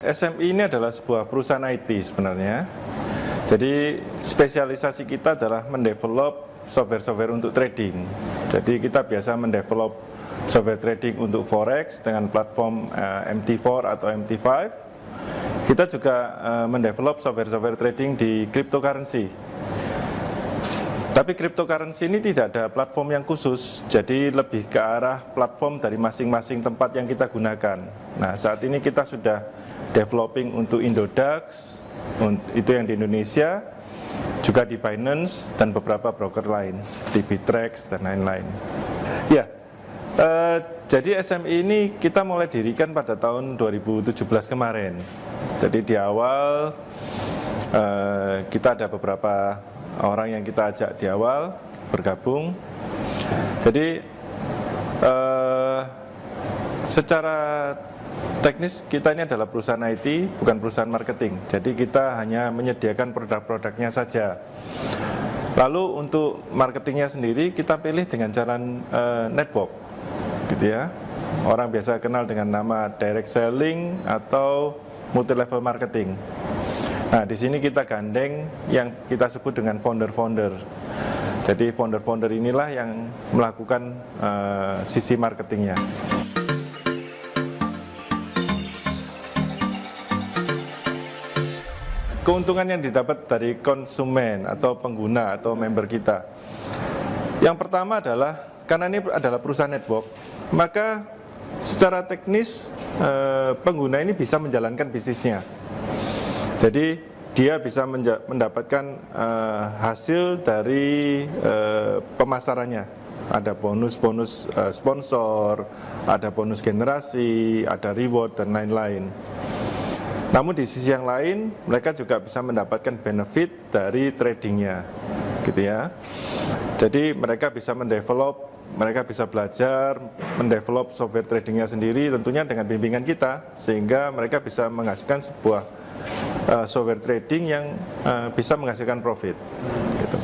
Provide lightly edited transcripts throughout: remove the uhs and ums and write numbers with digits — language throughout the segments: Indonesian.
SMI ini adalah sebuah perusahaan IT sebenarnya. Jadi spesialisasi kita adalah mendevelop software-software untuk trading. Jadi kita biasa mendevelop software trading untuk forex dengan platform MT4 atau MT5. Kita juga mendevelop software-software trading di cryptocurrency. Tapi cryptocurrency ini tidak ada platform yang khusus, jadi lebih ke arah platform dari masing-masing tempat yang kita gunakan. Nah, saat ini kita sudah developing untuk Indodax, itu yang di Indonesia, juga di Binance dan beberapa broker lain seperti Bittrex dan lain-lain. Ya, jadi SMI ini kita mulai dirikan pada tahun 2017 kemarin. Jadi di awal kita ada beberapa orang yang kita ajak di awal bergabung. Jadi secara teknis kita ini adalah perusahaan IT, bukan perusahaan marketing. Jadi kita hanya menyediakan produk-produknya saja. Lalu untuk marketingnya sendiri kita pilih dengan jalan network, gitu ya. Orang biasa kenal dengan nama direct selling atau multi level marketing. Nah, di sini kita gandeng yang kita sebut dengan founder-founder. Jadi founder-founder inilah yang melakukan sisi marketingnya. Keuntungan yang didapat dari konsumen atau pengguna atau member kita. Yang pertama adalah karena ini adalah perusahaan network, maka secara teknis pengguna ini bisa menjalankan bisnisnya. Jadi dia bisa mendapatkan hasil dari pemasarannya. Ada bonus-bonus sponsor, ada bonus generasi, ada reward dan lain-lain. Namun di sisi yang lain mereka juga bisa mendapatkan benefit dari tradingnya, gitu ya. Jadi mereka bisa mendevelop, mereka bisa belajar mendevelop software tradingnya sendiri, tentunya dengan bimbingan kita, sehingga mereka bisa menghasilkan sebuah software trading yang bisa menghasilkan profit, gitu.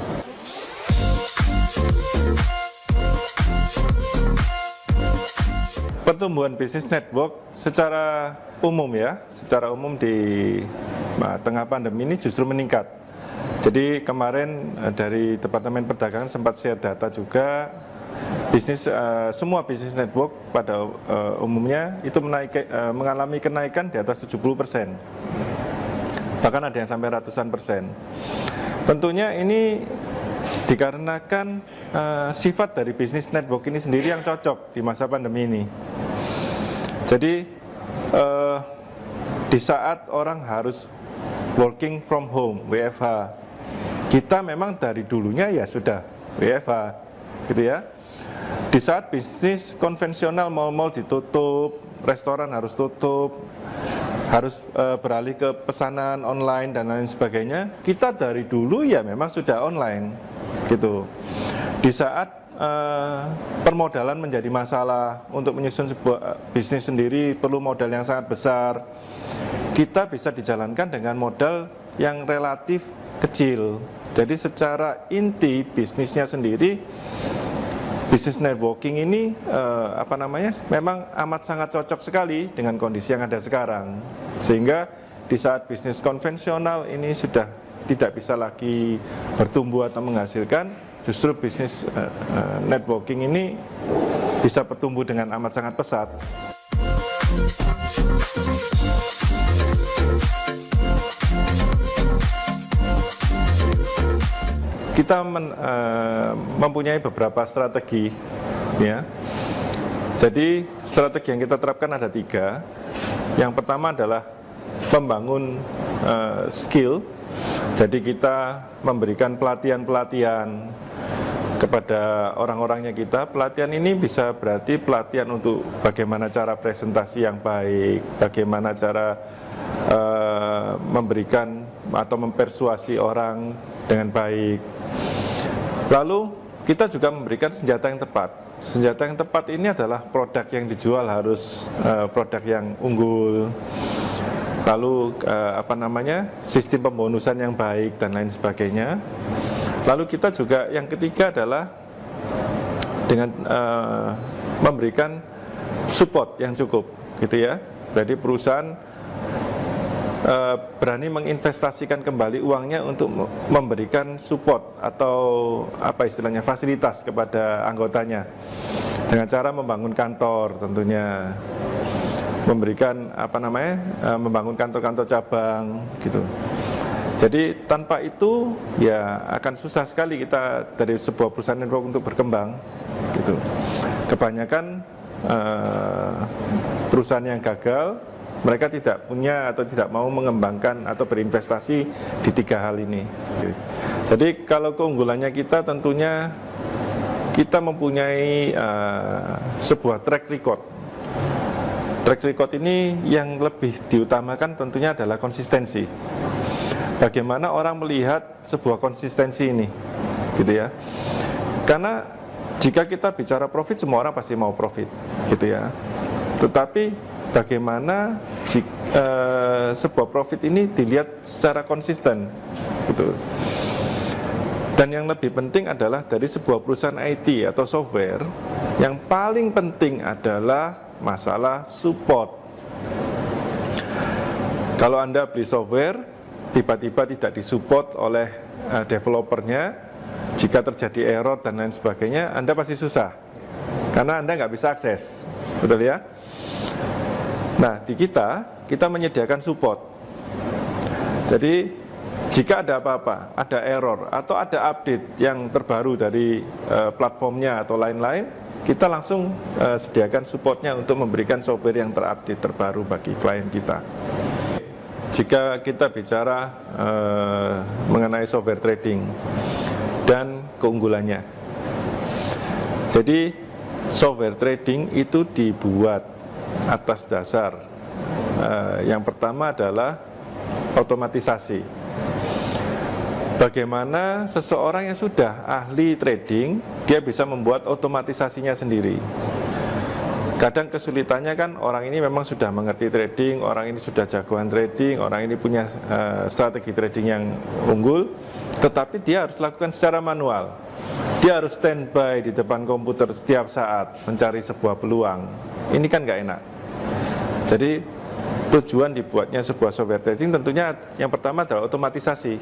Pertumbuhan bisnis network secara umum ya, secara umum di tengah pandemi ini justru meningkat. Jadi kemarin dari Departemen Perdagangan sempat share data juga, semua bisnis network pada umumnya itu mengalami kenaikan di atas 70%. Bahkan ada yang sampai ratusan persen. Tentunya ini dikarenakan sifat dari bisnis network ini sendiri yang cocok di masa pandemi ini. Jadi di saat orang harus working from home, WFH, kita memang dari dulunya ya sudah WFH, gitu ya. Di saat bisnis konvensional, mal-mal ditutup, restoran harus tutup, harus beralih ke pesanan online dan lain sebagainya, kita dari dulu ya memang sudah online, gitu. Di saat permodalan menjadi masalah, untuk menyusun sebuah bisnis sendiri perlu modal yang sangat besar, kita bisa dijalankan dengan modal yang relatif kecil. Jadi secara inti bisnisnya sendiri, bisnis networking ini memang amat sangat cocok sekali dengan kondisi yang ada sekarang. Sehingga di saat bisnis konvensional ini sudah tidak bisa lagi bertumbuh atau menghasilkan, justru bisnis networking ini bisa bertumbuh dengan amat sangat pesat. Kita mempunyai beberapa strategi, ya. Jadi strategi yang kita terapkan ada 3. Yang pertama adalah membangun skill. Jadi kita memberikan pelatihan-pelatihan kepada orang-orangnya kita. Pelatihan ini bisa berarti pelatihan untuk bagaimana cara presentasi yang baik, bagaimana cara memberikan atau mempersuasi orang dengan baik. Lalu kita juga memberikan senjata yang tepat. Senjata yang tepat ini adalah produk yang dijual harus produk yang unggul. Lalu sistem pembonusan yang baik dan lain sebagainya. Lalu kita juga yang ketiga adalah dengan memberikan support yang cukup, gitu ya. Jadi perusahaan berani menginvestasikan kembali uangnya untuk memberikan support atau fasilitas kepada anggotanya dengan cara membangun kantor, tentunya memberikan membangun kantor-kantor cabang, gitu. Jadi tanpa itu ya akan susah sekali kita dari sebuah perusahaan network untuk berkembang, gitu. Kebanyakan perusahaan yang gagal, mereka tidak punya atau tidak mau mengembangkan atau berinvestasi di tiga hal ini. Jadi kalau keunggulannya kita tentunya kita mempunyai sebuah track record. Track record ini yang lebih diutamakan tentunya adalah konsistensi. Bagaimana orang melihat sebuah konsistensi ini, gitu ya. Karena jika kita bicara profit, semua orang pasti mau profit, gitu ya. Tetapi bagaimana jika sebuah profit ini dilihat secara konsisten, gitu. Dan yang lebih penting adalah dari sebuah perusahaan IT atau software, yang paling penting adalah masalah support. Kalau Anda beli software, tiba-tiba tidak disupport oleh developernya, jika terjadi error dan lain sebagainya, Anda pasti susah, karena Anda nggak bisa akses, betul ya? Nah, di kita menyediakan support. Jadi, jika ada apa-apa, ada error, atau ada update yang terbaru dari platformnya atau lain-lain, kita langsung sediakan supportnya untuk memberikan software yang terupdate, terbaru bagi klien kita. Jika kita bicara mengenai software trading dan keunggulannya, jadi software trading itu dibuat atas dasar yang pertama adalah otomatisasi. Bagaimana seseorang yang sudah ahli trading, dia bisa membuat otomatisasinya sendiri. Kadang kesulitannya kan orang ini memang sudah mengerti trading, orang ini sudah jagoan trading, orang ini punya strategi trading yang unggul, tetapi dia harus lakukan secara manual. Dia harus standby di depan komputer setiap saat mencari sebuah peluang. Ini kan nggak enak. Jadi tujuan dibuatnya sebuah software trading tentunya yang pertama adalah otomatisasi.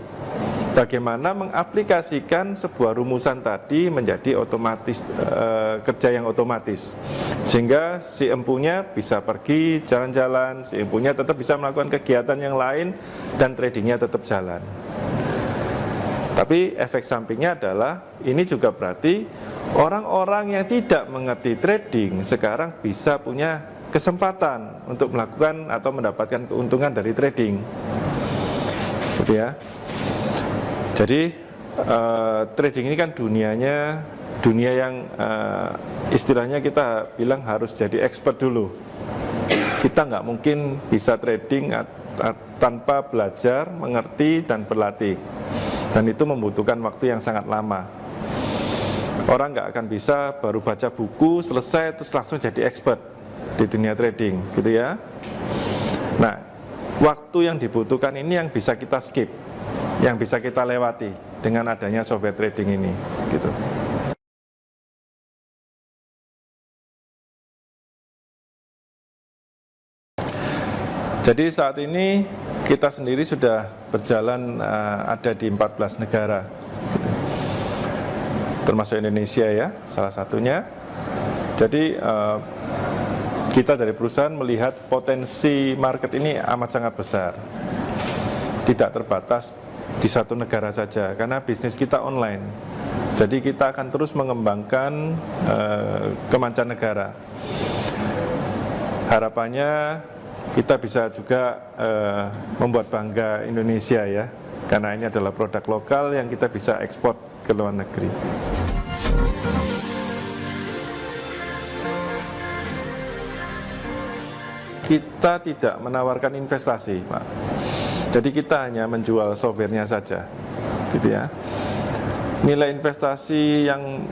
Bagaimana mengaplikasikan sebuah rumusan tadi menjadi otomatis, kerja yang otomatis, sehingga si empunya bisa pergi jalan-jalan, si empunya tetap bisa melakukan kegiatan yang lain dan tradingnya tetap jalan. Tapi efek sampingnya adalah ini juga berarti orang-orang yang tidak mengerti trading sekarang bisa punya kesempatan untuk melakukan atau mendapatkan keuntungan dari trading, gitu ya. Jadi trading ini kan dunia yang istilahnya kita bilang harus jadi expert dulu. Kita nggak mungkin bisa trading tanpa belajar, mengerti, dan berlatih. Dan itu membutuhkan waktu yang sangat lama. Orang nggak akan bisa baru baca buku, selesai, terus langsung jadi expert di dunia trading, gitu ya. Nah, waktu yang dibutuhkan ini yang bisa kita skip, yang bisa kita lewati dengan adanya software trading ini, gitu. Jadi saat ini kita sendiri sudah berjalan ada di 14 negara, gitu. Termasuk Indonesia ya, salah satunya. Jadi kita dari perusahaan melihat potensi market ini amat sangat besar, tidak terbatas di satu negara saja, karena bisnis kita online. Jadi kita akan terus mengembangkan ke mancanegara. Harapannya kita bisa juga membuat bangga Indonesia ya, karena ini adalah produk lokal yang kita bisa ekspor ke luar negeri. Kita tidak menawarkan investasi, Pak. Jadi kita hanya menjual softwarenya saja, gitu ya. nilai investasi yang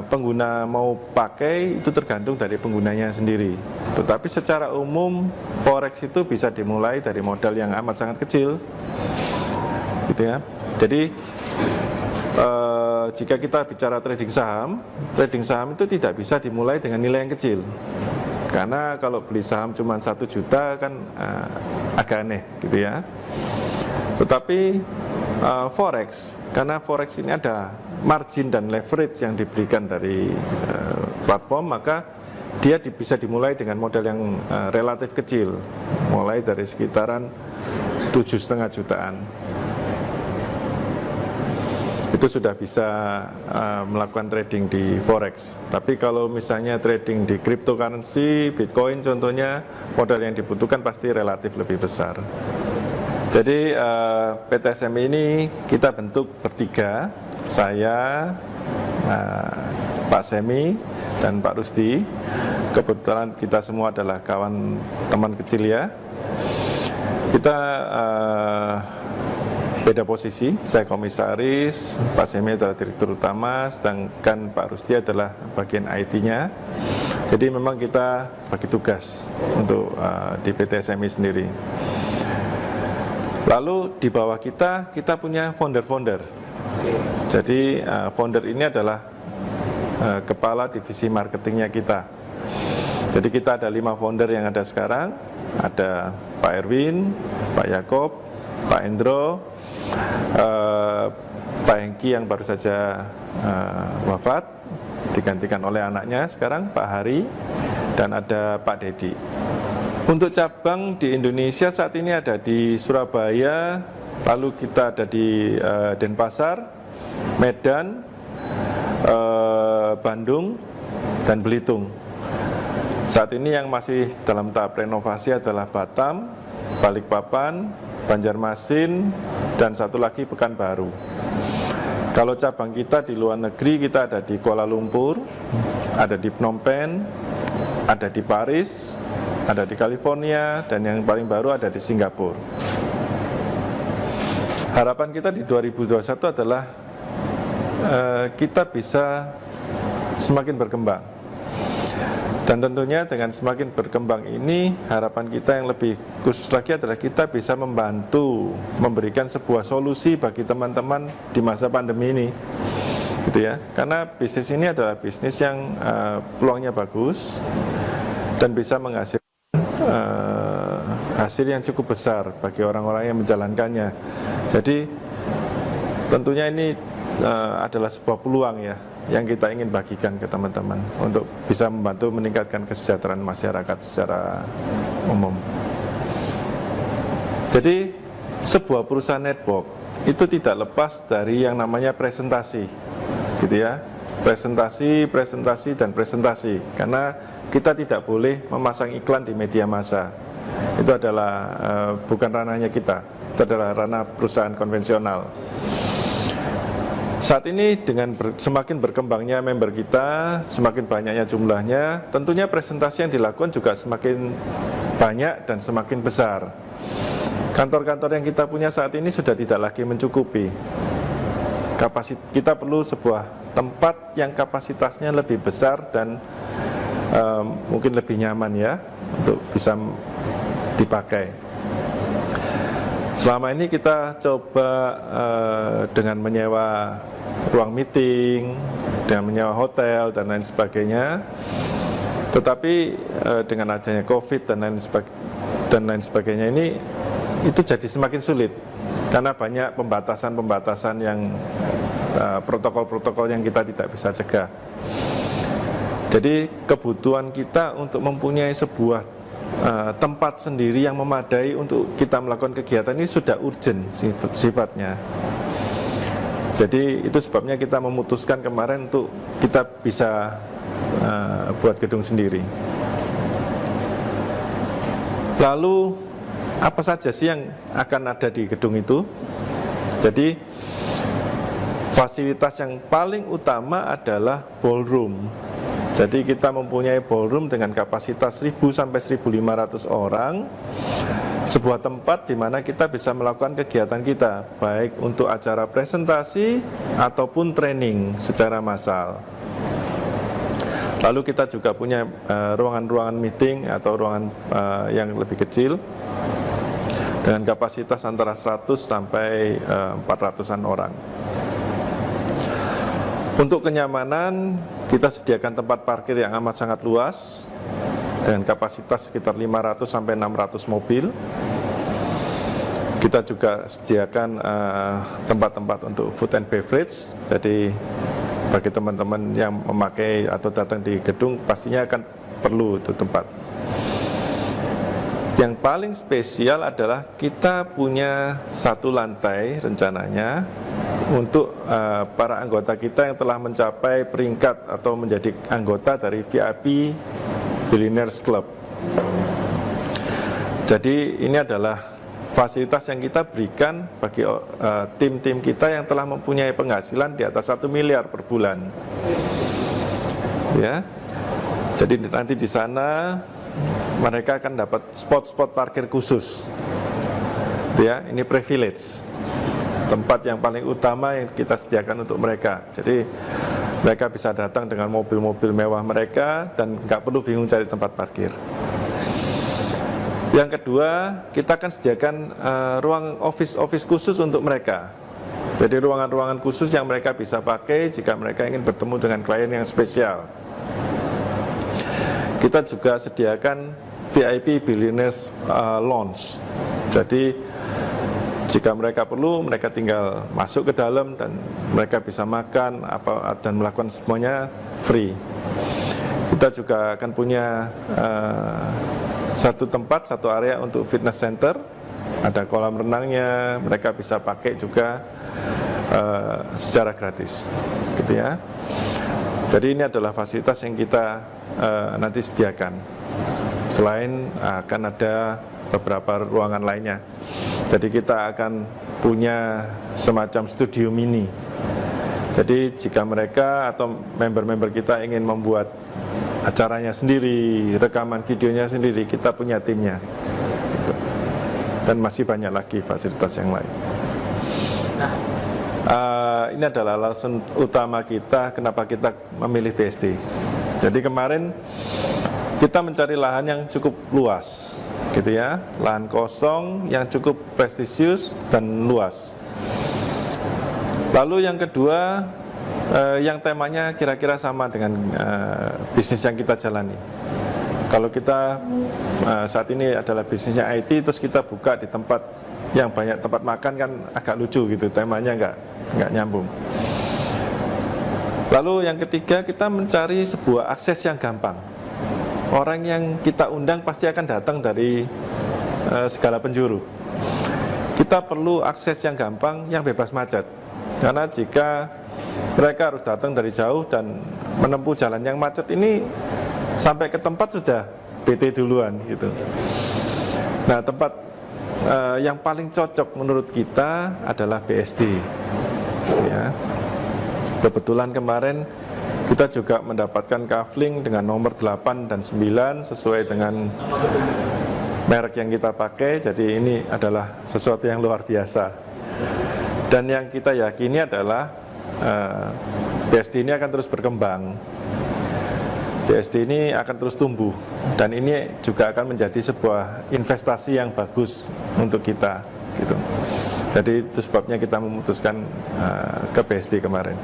pengguna mau pakai itu tergantung dari penggunanya sendiri. Tetapi secara umum forex itu bisa dimulai dari modal yang amat sangat kecil, gitu ya. Jadi jika kita bicara trading saham itu tidak bisa dimulai dengan nilai yang kecil. Karena kalau beli saham cuma 1 juta kan agak aneh, gitu ya. Tetapi forex, karena forex ini ada margin dan leverage yang diberikan dari platform, maka dia bisa dimulai dengan modal yang relatif kecil, mulai dari sekitaran 7,5 jutaan. Itu sudah bisa melakukan trading di forex. Tapi kalau misalnya trading di cryptocurrency, Bitcoin contohnya, modal yang dibutuhkan pasti relatif lebih besar. Jadi PT SMI ini kita bentuk bertiga, saya, Pak Semi, dan Pak Rusdi. Kebetulan kita semua adalah kawan teman kecil ya. Kita beda posisi, saya komisaris, Pak Semi adalah direktur utama, sedangkan Pak Rusdi adalah bagian IT-nya. Jadi memang kita bagi tugas untuk di PT SMI sendiri. Lalu di bawah kita punya founder-founder. Jadi founder ini adalah kepala divisi marketingnya kita. Jadi kita ada 5 founder yang ada sekarang. Ada Pak Erwin, Pak Yakob, Pak Endro, Pak Hengki yang baru saja wafat, digantikan oleh anaknya sekarang, Pak Hari, dan ada Pak Dedi. Untuk cabang di Indonesia saat ini ada di Surabaya, lalu kita ada di Denpasar, Medan, Bandung, dan Belitung. Saat ini yang masih dalam tahap renovasi adalah Batam, Balikpapan, Banjarmasin, dan satu lagi Pekanbaru. Kalau cabang kita di luar negeri, kita ada di Kuala Lumpur, ada di Phnom Penh, ada di Paris, ada di California, dan yang paling baru ada di Singapura. Harapan kita di 2021 adalah kita bisa semakin berkembang. Dan tentunya dengan semakin berkembang ini, harapan kita yang lebih khusus lagi adalah kita bisa membantu memberikan sebuah solusi bagi teman-teman di masa pandemi ini, gitu ya. Karena bisnis ini adalah bisnis yang peluangnya bagus dan bisa menghasilkan hasil yang cukup besar bagi orang-orang yang menjalankannya. Jadi tentunya ini adalah sebuah peluang ya yang kita ingin bagikan ke teman-teman untuk bisa membantu meningkatkan kesejahteraan masyarakat secara umum. Jadi sebuah perusahaan network itu tidak lepas dari yang namanya presentasi, gitu ya. Presentasi, dan presentasi. Karena kita tidak boleh memasang iklan di media massa. Itu adalah bukan ranahnya kita. Itu adalah ranah perusahaan konvensional. Saat ini dengan semakin berkembangnya member kita, semakin banyaknya jumlahnya, tentunya presentasi yang dilakukan juga semakin banyak dan semakin besar. Kantor-kantor yang kita punya saat ini sudah tidak lagi mencukupi. Kita perlu sebuah tempat yang kapasitasnya lebih besar dan mungkin lebih nyaman ya untuk bisa dipakai. Selama ini kita coba dengan menyewa ruang meeting, dengan menyewa hotel dan lain sebagainya. Tetapi dengan adanya COVID dan lain sebagainya ini, itu jadi semakin sulit karena banyak pembatasan-pembatasan yang protokol-protokol yang kita tidak bisa cegah. Jadi kebutuhan kita untuk mempunyai sebuah tempat sendiri yang memadai untuk kita melakukan kegiatan ini sudah urgent sifatnya. Jadi itu sebabnya kita memutuskan kemarin untuk kita bisa buat gedung sendiri. Lalu apa saja sih yang akan ada di gedung itu? Jadi fasilitas yang paling utama adalah ballroom. Jadi kita mempunyai ballroom dengan kapasitas 1.000 sampai 1.500 orang sebuah tempat di mana kita bisa melakukan kegiatan kita, baik untuk acara presentasi ataupun training secara massal. Lalu kita juga punya ruangan-ruangan meeting atau ruangan yang lebih kecil dengan kapasitas antara 100 sampai 400-an orang. Untuk kenyamanan, kita sediakan tempat parkir yang amat sangat luas dengan kapasitas sekitar 500 sampai 600 mobil. Kita juga sediakan tempat-tempat untuk food and beverage. Jadi bagi teman-teman yang memakai atau datang di gedung pastinya akan perlu itu tempat. Yang paling spesial adalah kita punya satu lantai rencananya untuk para anggota kita yang telah mencapai peringkat atau menjadi anggota dari VIP Billionaires Club. Jadi ini adalah fasilitas yang kita berikan bagi tim-tim kita yang telah mempunyai penghasilan di atas 1 miliar per bulan. Ya, jadi nanti di sana mereka akan dapat spot-spot parkir khusus. Ya, ini privilege. Tempat yang paling utama yang kita sediakan untuk mereka. Jadi mereka bisa datang dengan mobil-mobil mewah mereka dan nggak perlu bingung cari tempat parkir. Yang kedua, kita akan sediakan ruang office khusus untuk mereka. Jadi ruangan-ruangan khusus yang mereka bisa pakai jika mereka ingin bertemu dengan klien yang spesial. Kita juga sediakan VIP Billionaires Lounge. Jadi jika mereka perlu, mereka tinggal masuk ke dalam dan mereka bisa makan dan melakukan semuanya free. Kita juga akan punya satu tempat, satu area untuk fitness center. Ada kolam renangnya, mereka bisa pakai juga secara gratis, gitu ya. Jadi ini adalah fasilitas yang kita nanti sediakan. Selain akan ada beberapa ruangan lainnya. Jadi kita akan punya semacam studio mini. Jadi jika mereka atau member-member kita ingin membuat acaranya sendiri, rekaman videonya sendiri, kita punya timnya. Gitu. Dan masih banyak lagi fasilitas yang lain. Ini adalah alasan utama kita kenapa kita memilih BSD. Jadi kemarin kita mencari lahan yang cukup luas, gitu ya, lahan kosong yang cukup prestisius dan luas. Lalu yang kedua, yang temanya kira-kira sama dengan bisnis yang kita jalani. Kalau kita saat ini adalah bisnisnya IT, terus kita buka di tempat yang banyak tempat makan kan agak lucu gitu, temanya nggak nyambung. Lalu yang ketiga, kita mencari sebuah akses yang gampang. Orang yang kita undang pasti akan datang dari segala penjuru. Kita perlu akses yang gampang, yang bebas macet. Karena jika mereka harus datang dari jauh dan menempuh jalan yang macet ini, sampai ke tempat sudah BT duluan gitu. Nah, tempat yang paling cocok menurut kita adalah BSD, gitu ya. Kebetulan kemarin kita juga mendapatkan kafling dengan nomor 8 dan 9 sesuai dengan merek yang kita pakai. Jadi ini adalah sesuatu yang luar biasa. Dan yang kita yakini adalah BSD ini akan terus berkembang. BSD ini akan terus tumbuh. Dan ini juga akan menjadi sebuah investasi yang bagus untuk kita, gitu. Jadi itu sebabnya kita memutuskan ke BSD kemarin.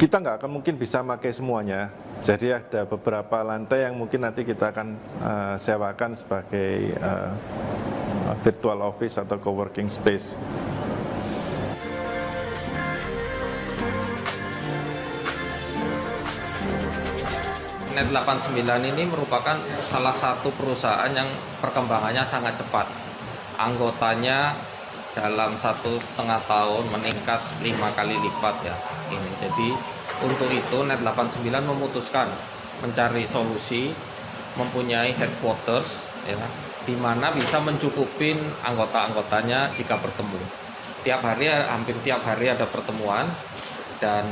Kita nggak akan mungkin bisa pakai semuanya. Jadi ada beberapa lantai yang mungkin nanti kita akan sewakan sebagai virtual office atau coworking space. Net89 ini merupakan salah satu perusahaan yang perkembangannya sangat cepat. Anggotanya dalam 1,5 tahun meningkat 5 kali lipat ya. Ini jadi untuk itu Net89 memutuskan mencari solusi, mempunyai headquarters ya, di mana bisa mencukupin anggota-anggotanya jika bertemu. Hampir tiap hari ada pertemuan, dan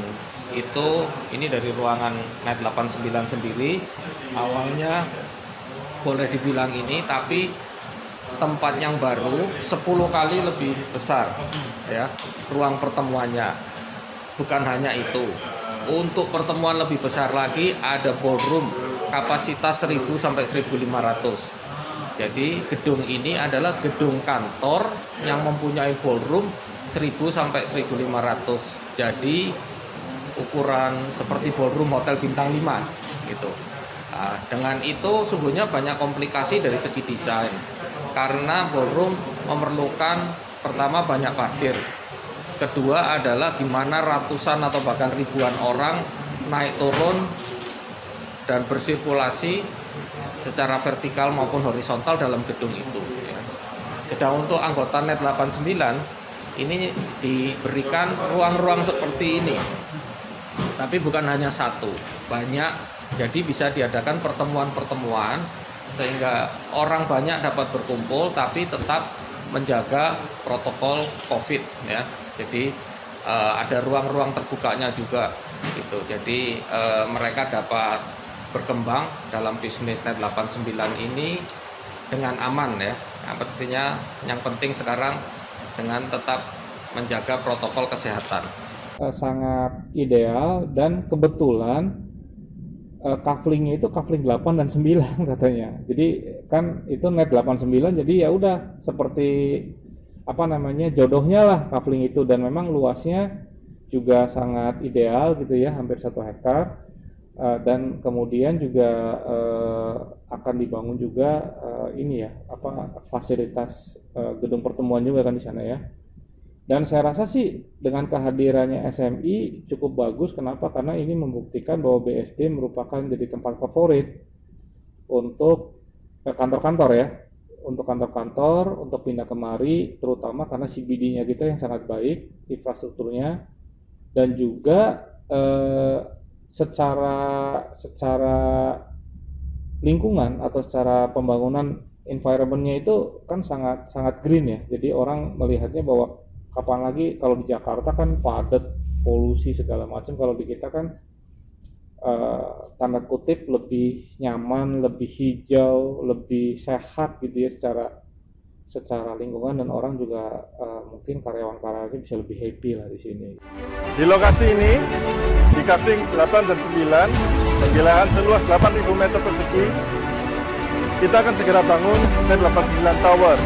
ini dari ruangan Net89 sendiri awalnya boleh dibilang ini, tapi tempat yang baru 10 kali lebih besar ya ruang pertemuannya. Bukan hanya itu, untuk pertemuan lebih besar lagi ada ballroom kapasitas 1000 sampai 1500. Jadi gedung ini adalah gedung kantor yang mempunyai ballroom 1000 sampai 1500. Jadi ukuran seperti ballroom hotel bintang 5 gitu. Nah, dengan itu sungguhnya banyak komplikasi dari segi desain. Karena ballroom memerlukan pertama banyak parkir. Kedua adalah gimana ratusan atau bahkan ribuan orang naik turun dan bersirkulasi secara vertikal maupun horizontal dalam gedung itu. Sedang untuk anggota NET 89 ini diberikan ruang-ruang seperti ini. Tapi bukan hanya satu, banyak. Jadi bisa diadakan pertemuan-pertemuan sehingga orang banyak dapat berkumpul tapi tetap menjaga protokol COVID ya. Jadi ada ruang-ruang terbukanya juga gitu. Jadi mereka dapat berkembang dalam bisnis NET 89 ini dengan aman ya. Yang penting sekarang dengan tetap menjaga protokol kesehatan. Sangat ideal dan kebetulan couplingnya itu coupling 8 dan 9 katanya. Jadi kan itu NET 89 jadi ya udah seperti jodohnya lah coupling itu, dan memang luasnya juga sangat ideal gitu ya, hampir 1 hektar. Dan kemudian juga akan dibangun juga fasilitas gedung pertemuan juga kan di sana ya. Dan saya rasa sih dengan kehadirannya SMI cukup bagus. Kenapa? Karena ini membuktikan bahwa BSD merupakan jadi tempat favorit untuk kantor-kantor ya, untuk kantor-kantor untuk pindah kemari, terutama karena CBD-nya kita yang sangat baik infrastrukturnya, dan juga secara lingkungan atau secara pembangunan environment-nya itu kan sangat green ya. Jadi orang melihatnya bahwa kapan lagi kalau di Jakarta kan padat, polusi segala macam. Kalau di kita kan tanda kutip lebih nyaman, lebih hijau, lebih sehat gitu ya secara lingkungan, dan orang juga mungkin karyawan-karyawannya bisa lebih happy lah di sini. Di lokasi ini, di coupling 8 dan 9, dengan seluas 8.000 meter persegi, kita akan segera bangun NET 89 Tower.